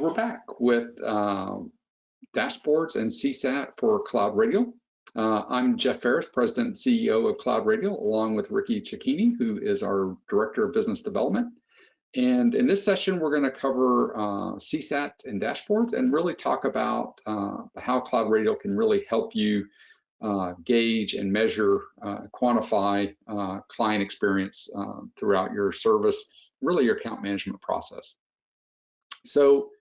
we're back with Dashboards and CSAT for CloudRadial. I'm Jeff Farris, President and CEO of CloudRadial, along with Ricky Cecchini, who is our Director of Business Development. And in this session, we're going to cover CSAT and Dashboards and really talk about how CloudRadial can really help you gauge and measure, quantify client experience throughout your service, really your account management process. So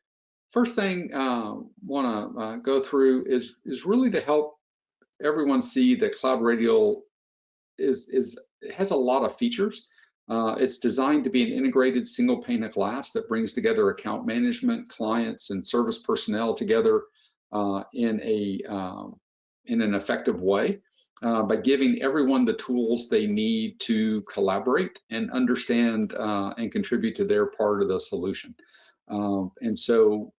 first thing I want to go through is really to help everyone see that CloudRadial has a lot of features. It's designed to be an integrated single pane of glass that brings together account management, clients, and service personnel together in an effective way by giving everyone the tools they need to collaborate and understand and contribute to their part of the solution. And so,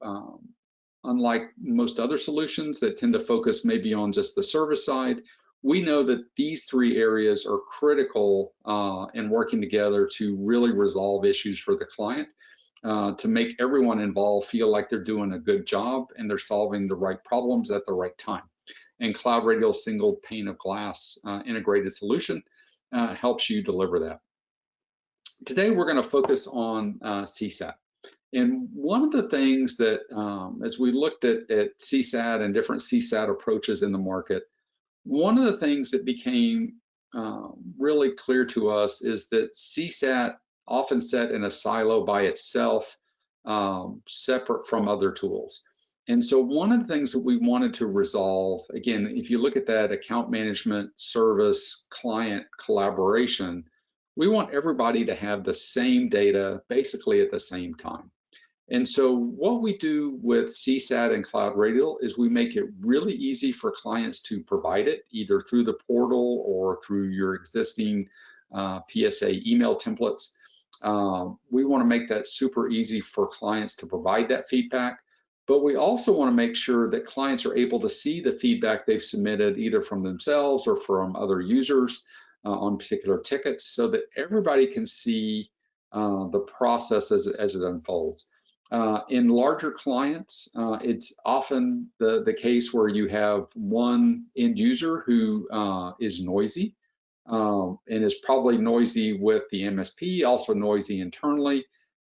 unlike most other solutions that tend to focus maybe on just the service side, we know that these three areas are critical in working together to really resolve issues for the client, to make everyone involved feel like they're doing a good job and they're solving the right problems at the right time. And CloudRadial's single pane of glass integrated solution helps you deliver that. Today, we're going to focus on CSAT. And one of the things that, as we looked at CSAT and different CSAT approaches in the market, one of the things that became really clear to us is that CSAT often set in a silo by itself, separate from other tools. And so one of the things that we wanted to resolve, again, if you look at that account management, service, client collaboration, we want everybody to have the same data basically at the same time. And so what we do with CSAT and CloudRadial is we make it really easy for clients to provide it, either through the portal or through your existing PSA email templates. We want to make that super easy for clients to provide that feedback, but we also want to make sure that clients are able to see the feedback they've submitted either from themselves or from other users on particular tickets, so that everybody can see the process as it unfolds. In larger clients, it's often the case where you have one end user who is noisy and is probably noisy with the MSP, also noisy internally,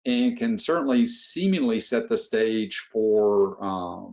and can certainly seemingly set the stage for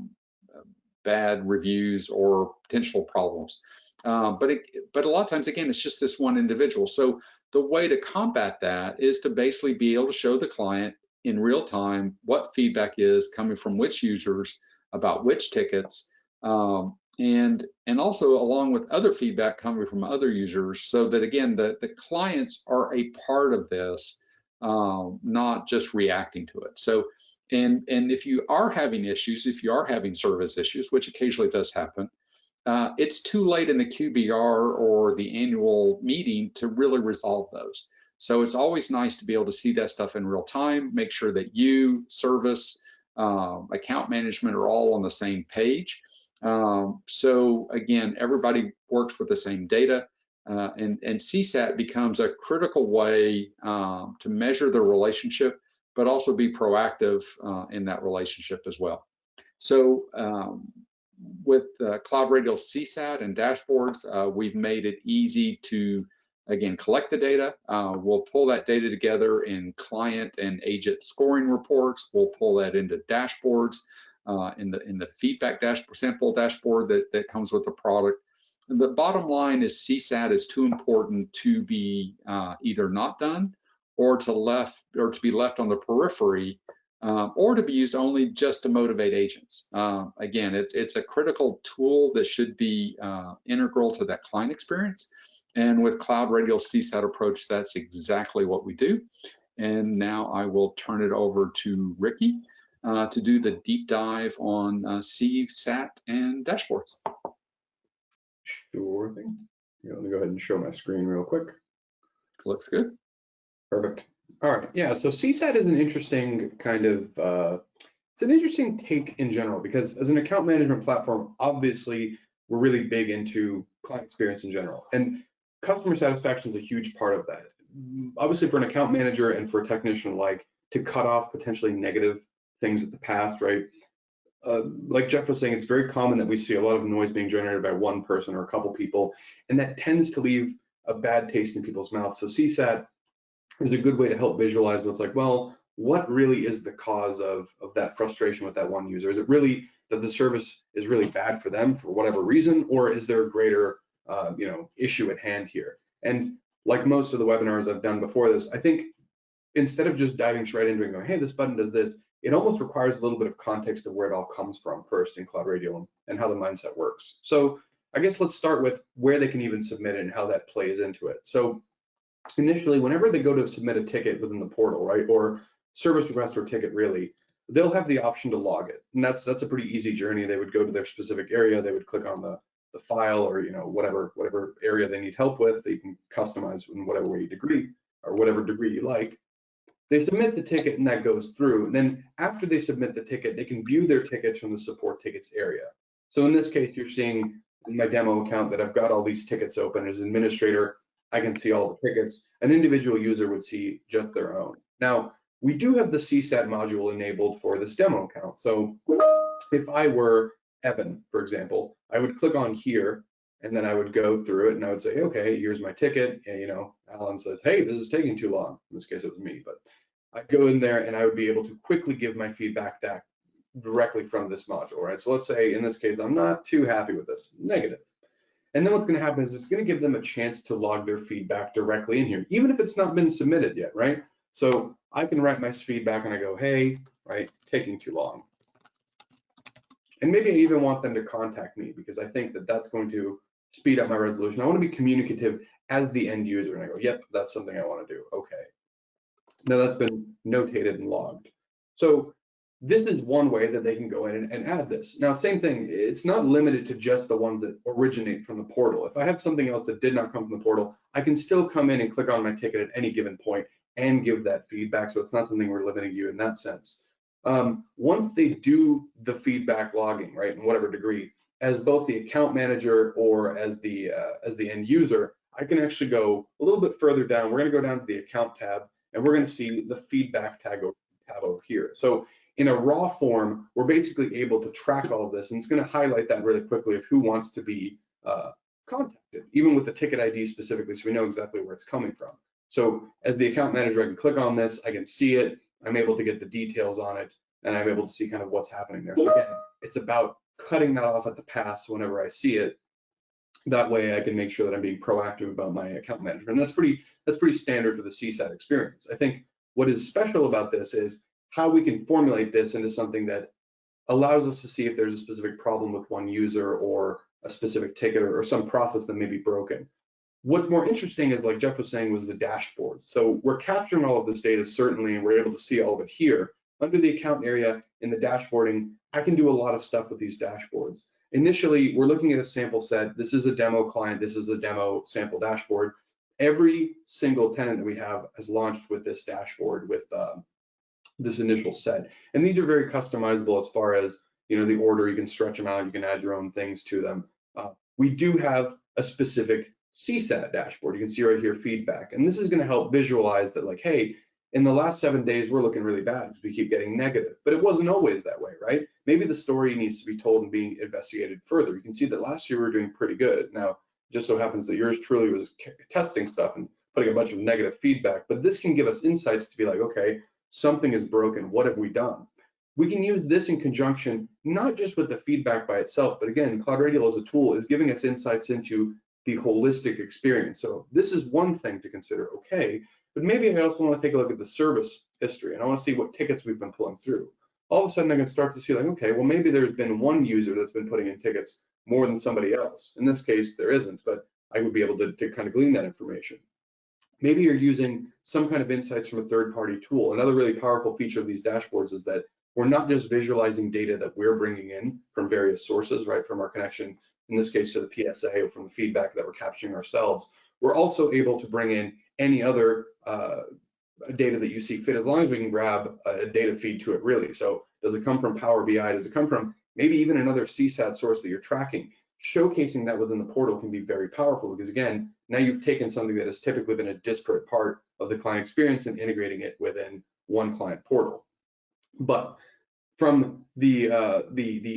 bad reviews or potential problems. But a lot of times, again, it's just this one individual. So the way to combat that is to basically be able to show the client in real time what feedback is coming from which users about which tickets, and also along with other feedback coming from other users, so that again the clients are a part of this, not just reacting to it. So and if you are having issues, if you are having service issues, which occasionally does happen, it's too late in the QBR or the annual meeting to really resolve those. So it's always nice to be able to see that stuff in real time, make sure that you, service, account management are all on the same page. So again, everybody works with the same data, and CSAT becomes a critical way to measure the relationship, but also be proactive in that relationship as well. So with CloudRadial CSAT and Dashboards, we've made it easy to, again, collect the data. We'll pull that data together in client and agent scoring reports. We'll pull that into dashboards in the feedback dashboard, sample dashboard that comes with the product. And the bottom line is CSAT is too important to be either not done or to be left on the periphery, or to be used only just to motivate agents. Again, it's a critical tool that should be integral to that client experience. And with CloudRadial CSAT approach, that's exactly what we do. And now I will turn it over to Ricky to do the deep dive on CSAT and Dashboards. Sure thing. Yeah, let me go ahead and show my screen real quick. Looks good. Perfect. All right. Yeah. So CSAT is an interesting kind of, it's an interesting take in general, because as an account management platform, obviously we're really big into client experience in general, and customer satisfaction is a huge part of that. Obviously, for an account manager and for a technician alike, to cut off potentially negative things at the past, right? Like Jeff was saying, it's very common that we see a lot of noise being generated by one person or a couple people, and that tends to leave a bad taste in people's mouths. So CSAT is a good way to help visualize what's like, well, what really is the cause of that frustration with that one user? Is it really that the service is really bad for them for whatever reason, or is there a greater issue at hand here? And like most of the webinars I've done before this, I think instead of just diving straight into it and going, hey, this button does this, it almost requires a little bit of context of where it all comes from first in CloudRadial and how the mindset works. So I guess let's start with where they can even submit it and how that plays into it. So initially, whenever they go to submit a ticket within the portal, right, or service request or ticket really, they'll have the option to log it. And that's a pretty easy journey. They would go to their specific area, they would click on the file or whatever area they need help with that you can customize in whatever way you degree or whatever degree you like. They submit the ticket and that goes through. And then after they submit the ticket, they can view their tickets from the support tickets area. So in this case, you're seeing in my demo account that I've got all these tickets open. As an administrator, I can see all the tickets. An individual user would see just their own. Now, we do have the CSAT module enabled for this demo account. So if I were Evan, for example, I would click on here and then I would go through it and I would say, okay, here's my ticket. And, Alan says, hey, this is taking too long. In this case, it was me, but I'd go in there and I would be able to quickly give my feedback back directly from this module, right? So let's say in this case, I'm not too happy with this, negative. And then what's going to happen is it's going to give them a chance to log their feedback directly in here, even if it's not been submitted yet, right? So I can write my feedback and I go, hey, right, taking too long. And maybe I even want them to contact me because I think that that's going to speed up my resolution. I want to be communicative as the end user. And I go, yep, that's something I want to do. Okay. Now that's been notated and logged. So this is one way that they can go in and add this. Now, same thing, it's not limited to just the ones that originate from the portal. If I have something else that did not come from the portal, I can still come in and click on my ticket at any given point and give that feedback. So it's not something we're limiting you in that sense. Once they do the feedback logging, right, in whatever degree, as both the account manager or as the end user, I can actually go a little bit further down. We're going to go down to the account tab, and we're going to see the feedback tab over here. So in a raw form, we're basically able to track all of this, and it's going to highlight that really quickly of who wants to be contacted, even with the ticket ID specifically, so we know exactly where it's coming from. So as the account manager, I can click on this, I can see it, I'm able to get the details on it, and I'm able to see kind of what's happening there. So again, it's about cutting that off at the pass whenever I see it. That way I can make sure that I'm being proactive about my account management. And that's pretty standard for the CSAT experience. I think what is special about this is how we can formulate this into something that allows us to see if there's a specific problem with one user or a specific ticket or some process that may be broken. What's more interesting is, like Jeff was saying, was the dashboards. So we're capturing all of this data certainly, and we're able to see all of it here. Under the account area in the dashboarding, I can do a lot of stuff with these dashboards. Initially, we're looking at a sample set. This is a demo client. This is a demo sample dashboard. Every single tenant that we have has launched with this dashboard with this initial set. And these are very customizable as far as, the order. You can stretch them out. You can add your own things to them. We do have a specific CSAT dashboard. You can see right here feedback. And this is going to help visualize that, like, hey, in the last 7 days, we're looking really bad because we keep getting negative. But it wasn't always that way, right? Maybe the story needs to be told and being investigated further. You can see that last year we were doing pretty good. Now, it just so happens that yours truly was testing stuff and putting a bunch of negative feedback. But this can give us insights to be like, okay, something is broken. What have we done? We can use this in conjunction, not just with the feedback by itself, but again, CloudRadial as a tool is giving us insights into the holistic experience. So this is one thing to consider, okay, but maybe I also want to take a look at the service history and I want to see what tickets we've been pulling through. All of a sudden I can start to see like, okay, well, maybe there's been one user that's been putting in tickets more than somebody else. In this case, there isn't, but I would be able to kind of glean that information. Maybe you're using some kind of insights from a third-party tool. Another really powerful feature of these dashboards is that we're not just visualizing data that we're bringing in from various sources, right, from our connection, in this case to the PSA, or from the feedback that we're capturing ourselves. We're also able to bring in any other data that you see fit, as long as we can grab a data feed to it, really. So does it come from Power BI? Does it come from maybe even another CSAT source that you're tracking? Showcasing that within the portal can be very powerful because, again, now you've taken something that has typically been a disparate part of the client experience and integrating it within one client portal. But From the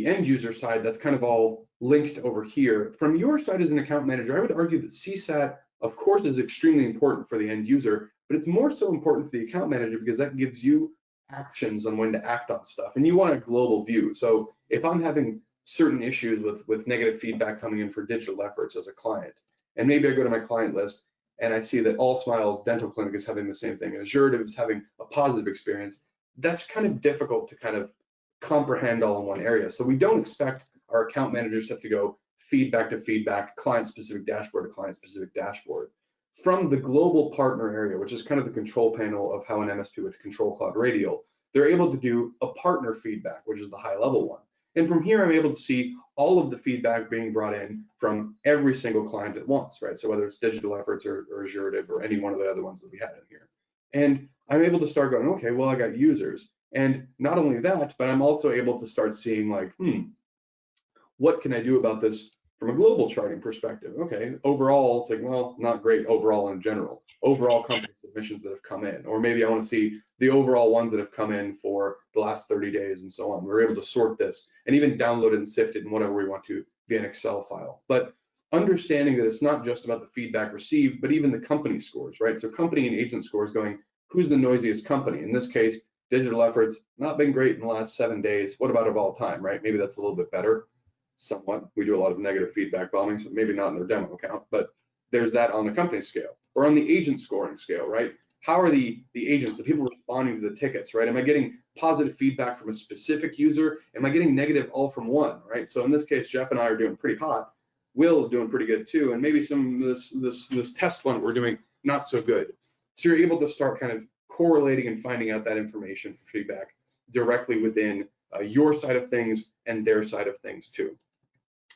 end user side, that's kind of all linked over here. From your side as an account manager, I would argue that CSAT, of course, is extremely important for the end user, but it's more so important for the account manager because that gives you actions on when to act on stuff. And you want a global view. So if I'm having certain issues with negative feedback coming in for digital efforts as a client, and maybe I go to my client list and I see that All Smiles Dental Clinic is having the same thing, and Azurative is having a positive experience, that's kind of difficult to kind of comprehend all in one area. So we don't expect our account managers to have to go feedback to feedback, client-specific dashboard to client-specific dashboard. From the global partner area, which is kind of the control panel of how an MSP would control CloudRadial, they're able to do a partner feedback, which is the high-level one. And from here, I'm able to see all of the feedback being brought in from every single client at once, right? So whether it's digital efforts or Azurative or any one of the other ones that we had in here. And I'm able to start going, okay, well, I got users. And not only that, but I'm also able to start seeing like, what can I do about this from a global charting perspective? Okay, overall, it's like, well, not great overall in general. Overall company submissions that have come in, or maybe I want to see the overall ones that have come in for the last 30 days and so on. We're able to sort this and even download it and sift it in whatever we want to via an Excel file. But understanding that it's not just about the feedback received, but even the company scores, right? So company and agent scores going, who's the noisiest company? In this case, digital efforts, not been great in the last 7 days. What about of all time, right? Maybe that's a little bit better. Somewhat. We do a lot of negative feedback bombing, so maybe not in their demo account, but there's that on the company scale or on the agent scoring scale, right? How are the agents, the people responding to the tickets, right? Am I getting positive feedback from a specific user? Am I getting negative all from one, right? So in this case, Jeff and I are doing pretty hot. Will is doing pretty good too, and maybe some of this test one we're doing not so good. So you're able to start kind of correlating and finding out that information for feedback directly within your side of things and their side of things too.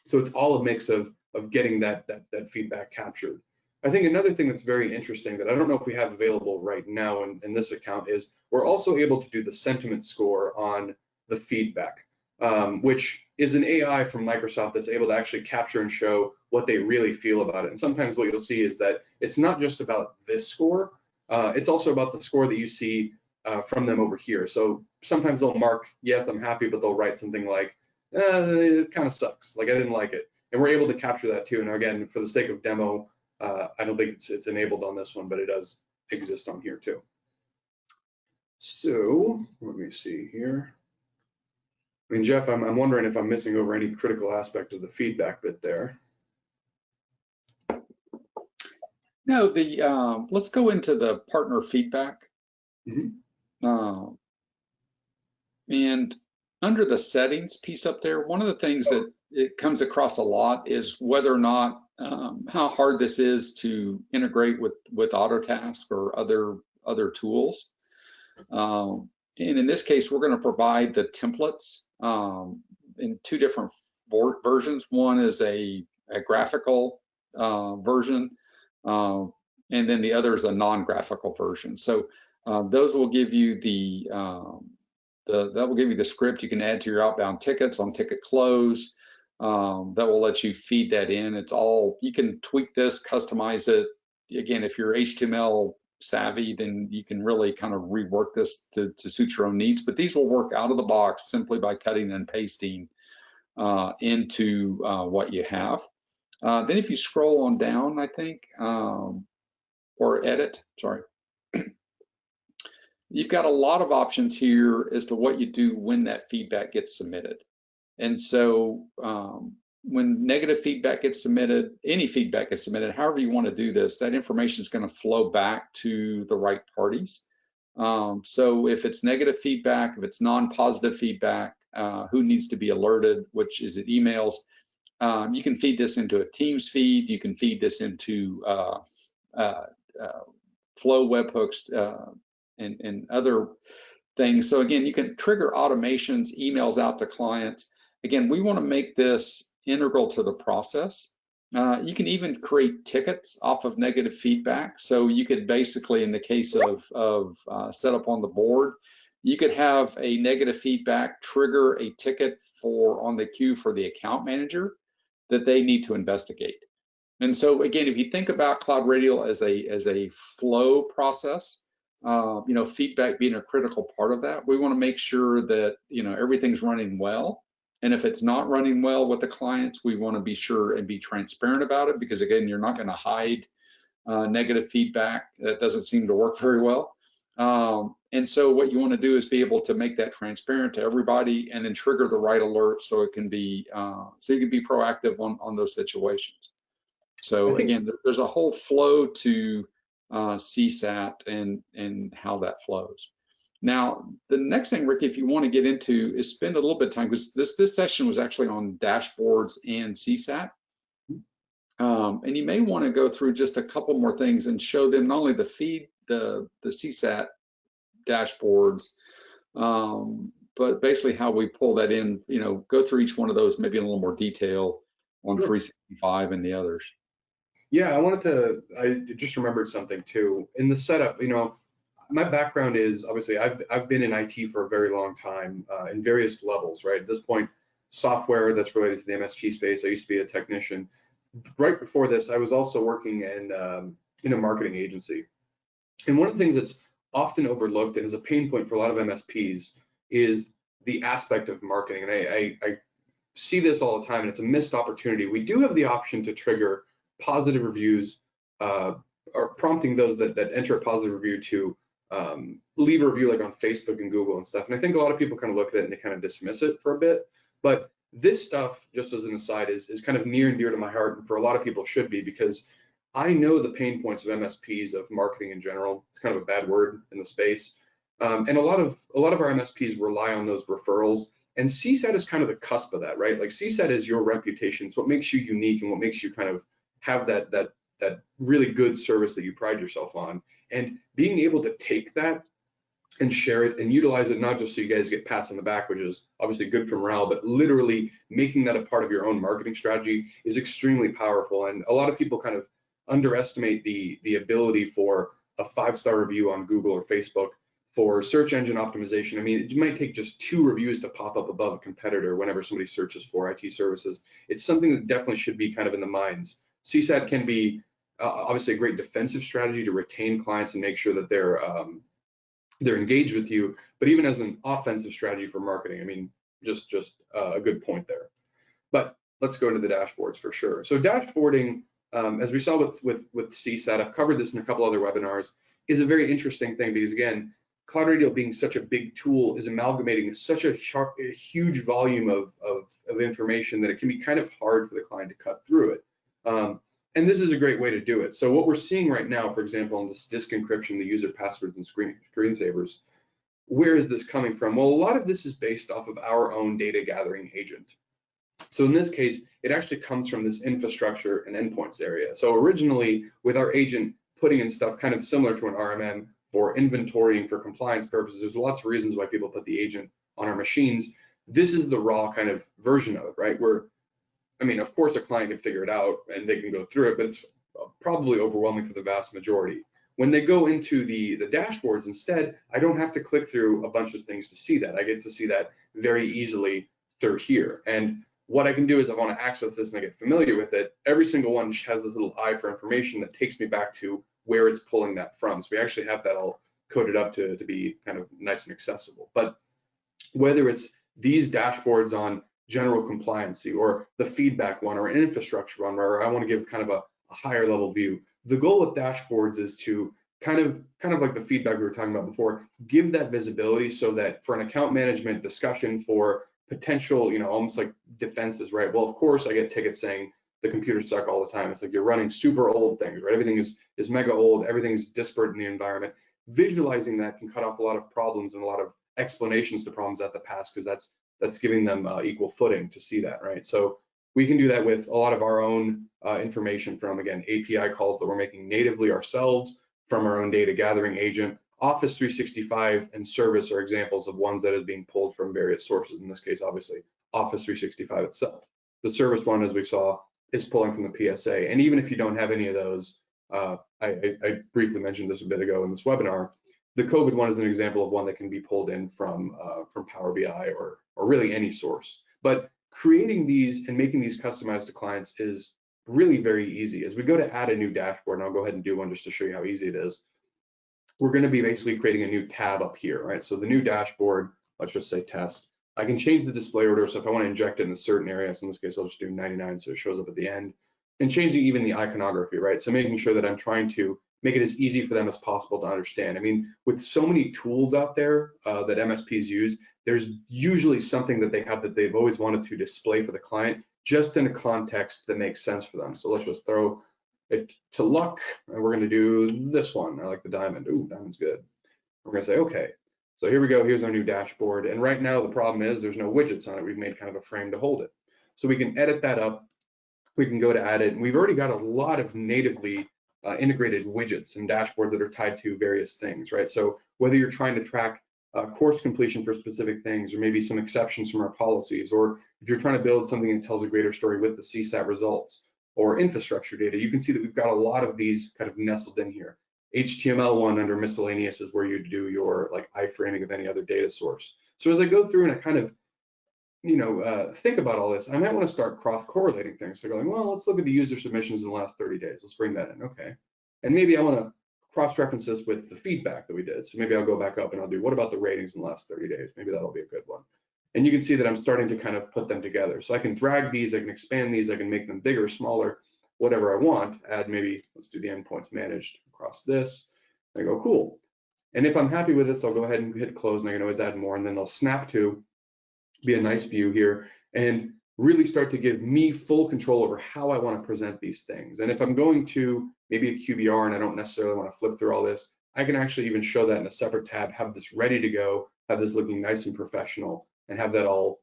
So it's all a mix of getting that feedback captured. I think another thing that's very interesting that I don't know if we have available right now in this account is we're also able to do the sentiment score on the feedback, which is an AI from Microsoft that's able to actually capture and show what they really feel about it. And sometimes what you'll see is that it's not just about this score, it's also about the score that you see from them over here. So sometimes they'll mark, yes, I'm happy, but they'll write something like, it kind of sucks, like I didn't like it. And we're able to capture that too. And again, for the sake of demo, I don't think it's enabled on this one, but it does exist on here too. So let me see here. I mean, Jeff, I'm wondering if I'm missing over any critical aspect of the feedback bit there. No, let's go into the partner feedback. And under the settings piece up there, one of the things that it comes across a lot is whether or not how hard this is to integrate with Autotask or other tools. And in this case, we're going to provide the templates in two different versions. One is a graphical version, and then the other is a non-graphical version. So those will give you that will give you the script you can add to your outbound tickets on ticket close. That will let you feed that in. It's all, you can tweak this, customize it. Again, if you're HTML savvy, then you can really kind of rework this to suit your own needs. But these will work out of the box simply by cutting and pasting into what you have. Then if you scroll on down, I think, or edit, sorry. You've got a lot of options here as to what you do when that feedback gets submitted. And so when negative feedback gets submitted, any feedback gets submitted, however you want to do this, that information is going to flow back to the right parties. So if it's negative feedback, if it's non-positive feedback, who needs to be alerted, which is it emails, you can feed this into a Teams feed, you can feed this into Flow webhooks, and other things. So again, you can trigger automations, emails out to clients. Again, we want to make this integral to the process. You can even create tickets off of negative feedback. So you could basically, in the case of setup on the board, you could have a negative feedback trigger a ticket on the queue for the account manager that they need to investigate. And so again, if you think about CloudRadial as a flow process, feedback being a critical part of that. We want to make sure that, everything's running well. And if it's not running well with the clients, we want to be sure and be transparent about it, because again, you're not going to hide negative feedback. That doesn't seem to work very well. And so what you want to do is be able to make that transparent to everybody, and then trigger the right alert so it can be so you can be proactive on those situations. So again, there's a whole flow to CSAT and how that flows. Now, the next thing, Ricky, if you want to get into, is spend a little bit of time, because this session was actually on dashboards and CSAT. And you may want to go through just a couple more things and show them not only the CSAT dashboards, but basically how we pull that in, go through each one of those maybe in a little more detail on 365 and the others. Yeah, I just remembered something too. In the setup, my background is, obviously, I've been in IT for a very long time, in various levels, right? At this point, software that's related to the MSP space. I used to be a technician. Right before this, I was also working in a marketing agency. And one of the things that's often overlooked and is a pain point for a lot of MSPs is the aspect of marketing. And I see this all the time, and it's a missed opportunity. We do have the option to trigger positive reviews, or prompting those that enter a positive review to leave a review, like on Facebook and Google and stuff. And I think a lot of people kind of look at it and they kind of dismiss it for a bit. But this stuff, just as an aside, is kind of near and dear to my heart, and for a lot of people should be, because I know the pain points of MSPs, of marketing in general. It's kind of a bad word in the space. And a lot of our MSPs rely on those referrals. And CSAT is kind of the cusp of that, right? Like, CSAT is your reputation. It's what makes you unique and what makes you kind of have that really good service that you pride yourself on. And being able to take that and share it and utilize it, not just so you guys get pats on the back, which is obviously good for morale, but literally making that a part of your own marketing strategy is extremely powerful. And a lot of people kind of underestimate the ability for a 5-star review on Google or Facebook for search engine optimization. I mean, it might take just 2 reviews to pop up above a competitor whenever somebody searches for IT services. It's something that definitely should be kind of in the minds. CSAT can be obviously a great defensive strategy to retain clients and make sure that they're engaged with you, but even as an offensive strategy for marketing, I mean, just a good point there. But let's go into the dashboards for sure. So dashboarding, as we saw with CSAT, I've covered this in a couple other webinars, is a very interesting thing, because again, CloudRadial being such a big tool is amalgamating such a huge volume of information that it can be kind of hard for the client to cut through it. And this is a great way to do it. So what we're seeing right now, for example, in this disk encryption, the user passwords and screensavers, where is this coming from? Well, a lot of this is based off of our own data gathering agent. So in this case, it actually comes from this infrastructure and endpoints area. So originally, with our agent putting in stuff kind of similar to an RMM for inventorying for compliance purposes, there's lots of reasons why people put the agent on our machines. This is the raw kind of version of it, right? I mean, of course, a client can figure it out and they can go through it, but it's probably overwhelming for the vast majority. When they go into the dashboards instead, I don't have to click through a bunch of things to see that. I get to see that very easily through here. And what I can do is, I want to access this and I get familiar with it. Every single one has this little eye for information that takes me back to where it's pulling that from. So we actually have that all coded up to be kind of nice and accessible. But whether it's these dashboards on general compliancy, or the feedback one, or an infrastructure one, where I want to give kind of a higher level view, the goal with dashboards is to kind of like the feedback we were talking about before, give that visibility so that for an account management discussion, for potential, almost like defenses, right? Well, of course, I get tickets saying the computer's stuck all the time. It's like you're running super old things, right? Everything is mega old, everything's disparate in the environment. Visualizing that can cut off a lot of problems and a lot of explanations to problems at the past, because that's giving them equal footing to see that, right? So we can do that with a lot of our own information from, again, API calls that we're making natively ourselves from our own data gathering agent. Office 365 and Service are examples of ones that is being pulled from various sources. In this case, obviously, Office 365 itself. The Service one, as we saw, is pulling from the PSA. And even if you don't have any of those, I briefly mentioned this a bit ago in this webinar, the COVID one is an example of one that can be pulled in from Power BI or really any source. But creating these and making these customized to clients is really very easy. As we go to add a new dashboard, and I'll go ahead and do one just to show you how easy it is. we're going to be basically creating a new tab up here, right? So the new dashboard, let's just say test. I can change the display order. So if I want to inject it in a certain area, so in this case, I'll just do 99 so it shows up at the end, and changing even the iconography, right? So making sure that I'm trying to make it as easy for them as possible to understand. I mean, with so many tools out there that MSPs use, there's usually something that they have that they've always wanted to display for the client, just in a context that makes sense for them. So let's just throw it to luck, and we're going to do this one. I like the diamond. Ooh, diamond's good. We're going to say, okay, so here we go. Here's our new dashboard. And right now, the problem is there's no widgets on it. We've made kind of a frame to hold it. So we can edit that up. We can go to add it. And we've already got a lot of natively integrated widgets and dashboards that are tied to various things, right? So whether you're trying to track course completion for specific things, or maybe some exceptions from our policies, or if you're trying to build something that tells a greater story with the CSAT results or infrastructure data, you can see that we've got a lot of these kind of nestled in here. HTML1 under miscellaneous is where you do your like iframing of any other data source. So as I go through and I kind of think about all this, I might want to start cross-correlating things. So going, well, let's look at the user submissions in the last 30 days. Let's bring that in, okay. And maybe I want to cross-reference this with the feedback that we did. So maybe I'll go back up and I'll do, what about the ratings in the last 30 days? Maybe that'll be a good one. And you can see that I'm starting to kind of put them together. So I can drag these, I can expand these, I can make them bigger, smaller, whatever I want. Add maybe, let's do the endpoints managed across this. I go, cool. And if I'm happy with this, I'll go ahead and hit close, and I can always add more, and then they'll snap to be a nice view here and really start to give me full control over how I want to present these things. And if I'm going to maybe a QBR and I don't necessarily want to flip through all this, I can actually even show that in a separate tab, have this ready to go, have this looking nice and professional, and have that all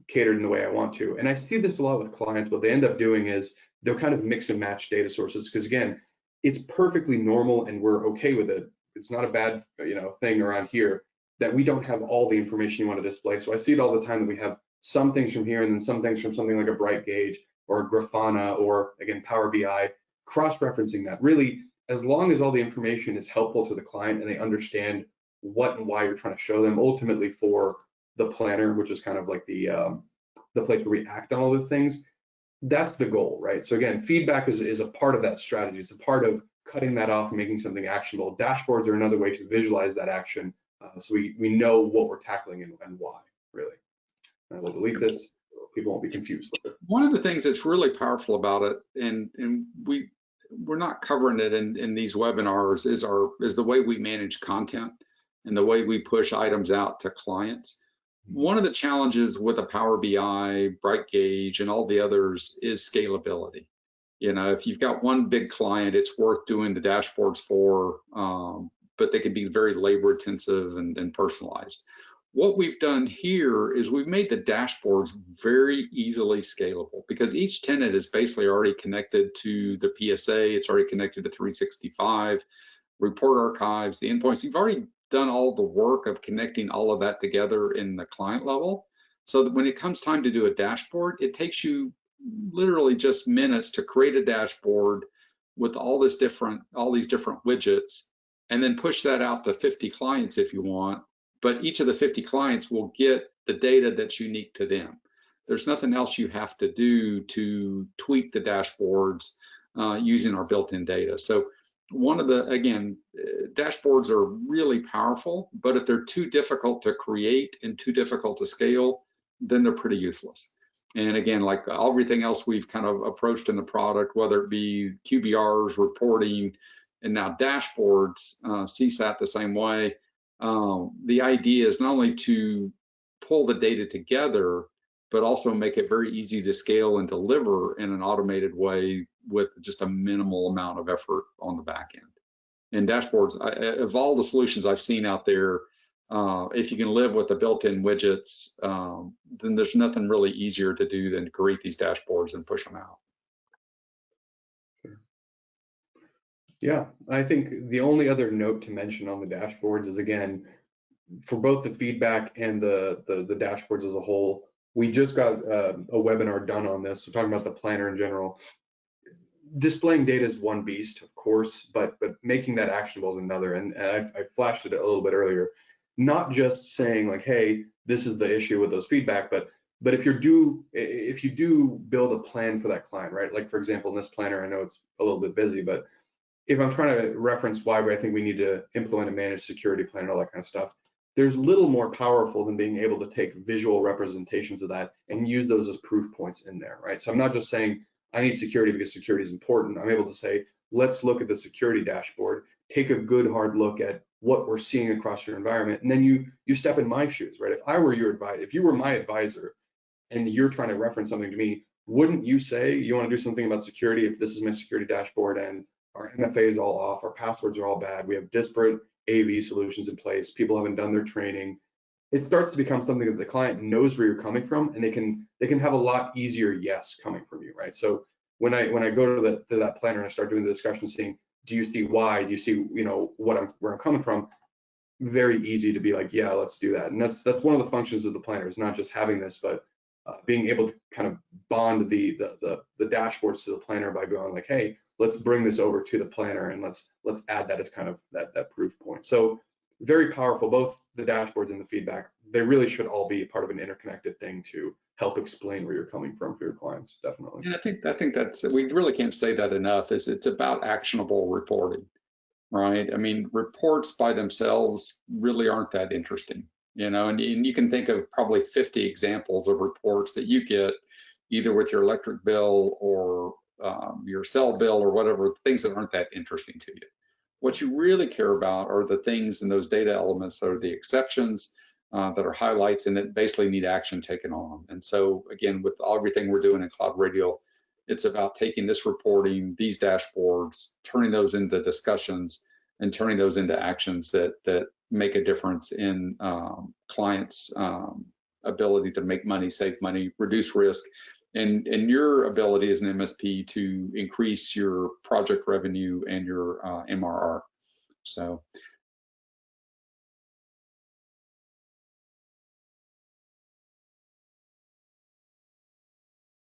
catered in the way I want to. And I see this a lot with clients. What they end up doing is they'll kind of mix and match data sources, because again, it's perfectly normal and we're okay with it. It's not a bad thing around here that we don't have all the information you want to display. So I see it all the time that we have some things from here and then some things from something like a Bright Gauge or a Grafana or again Power BI, cross-referencing that. Really, as long as all the information is helpful to the client and they understand what and why you're trying to show them, ultimately for the planner, which is kind of like the place where we act on all those things, that's the goal, right? So again, feedback is a part of that strategy. It's a part of cutting that off and making something actionable. Dashboards are another way to visualize that action, so we know what we're tackling and why, really. And I will delete this so people won't be confused later. One of the things that's really powerful about it, and we're not covering it in these webinars, is the way we manage content and the way we push items out to clients. One of the challenges with a Power BI, Bright Gauge, and all the others is scalability. If you've got one big client, it's worth doing the dashboards for, but they can be very labor intensive and personalized. What we've done here is we've made the dashboards very easily scalable, because each tenant is basically already connected to the PSA. It's already connected to 365, report archives, the endpoints. You've already done all the work of connecting all of that together in the client level, so that when it comes time to do a dashboard, it takes you literally just minutes to create a dashboard with all these different widgets, and then push that out to 50 clients if you want. But each of the 50 clients will get the data that's unique to them. There's nothing else you have to do to tweak the dashboards using our built-in data. So dashboards are really powerful, but if they're too difficult to create and too difficult to scale, then they're pretty useless. And again, like everything else we've kind of approached in the product, whether it be QBRs, reporting, and now dashboards, CSAT the same way, the idea is not only to pull the data together, but also make it very easy to scale and deliver in an automated way with just a minimal amount of effort on the back end. And dashboards, of all the solutions I've seen out there, if you can live with the built-in widgets, then there's nothing really easier to do than to create these dashboards and push them out. Yeah, I think the only other note to mention on the dashboards is, again, for both the feedback and the dashboards as a whole, we just got a webinar done on this. So talking about the planner in general, displaying data is one beast, of course, but making that actionable is another. And I flashed it a little bit earlier. Not just saying like, hey, this is the issue with those feedback, but if you do build a plan for that client, right? Like for example, in this planner, I know it's a little bit busy, but if I'm trying to reference why I think we need to implement a managed security plan and all that kind of stuff, there's little more powerful than being able to take visual representations of that and use those as proof points in there, right? So I'm not just saying I need security because security is important. I'm able to say, let's look at the security dashboard, take a good hard look at what we're seeing across your environment, and then you step in my shoes, right? If I were your advisor, if you were my advisor and you're trying to reference something to me, wouldn't you say you want to do something about security if this is my security dashboard and our MFA is all off, our passwords are all bad, we have disparate AV solutions in place, people haven't done their training? It starts to become something that the client knows where you're coming from, and they can have a lot easier yes coming from you, right? So when I go to that planner and I start doing the discussion, saying, do you see why? Do you see where I'm coming from? Very easy to be like, yeah, let's do that. And that's one of the functions of the planner, is not just having this, but being able to kind of bond the dashboards to the planner by going like, hey, let's bring this over to the planner and let's add that as kind of that proof point. So very powerful, both the dashboards and the feedback. They really should all be part of an interconnected thing to help explain where you're coming from for your clients, definitely. Yeah, I think that's, we really can't say that enough, is it's about actionable reporting, right? I mean, reports by themselves really aren't that interesting, and you can think of probably 50 examples of reports that you get either with your electric bill or your cell bill or whatever, things that aren't that interesting to you. What you really care about are the things in those data elements that are the exceptions, that are highlights, and that basically need action taken on. And so again, with everything we're doing in CloudRadial, it's about taking this reporting, these dashboards, turning those into discussions, and turning those into actions that make a difference in clients' ability to make money, save money, reduce risk, and your ability as an MSP to increase your project revenue and your MRR. So